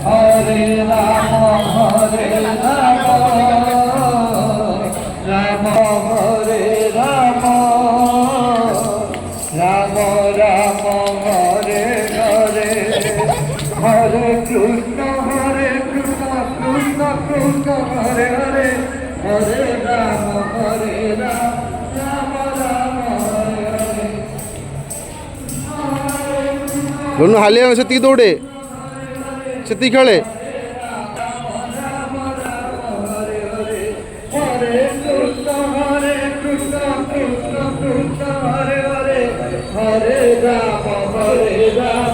Hare Rama Hare Rama Rama Hare Rama Rama Rama Hare Hare Hare Krishna Krishna Krishna Hare Hare Hare Rama Rama Rama Hare Hare दोनों हालिया में से ती दौड़े सेती खेले Hare Rama Hare Rama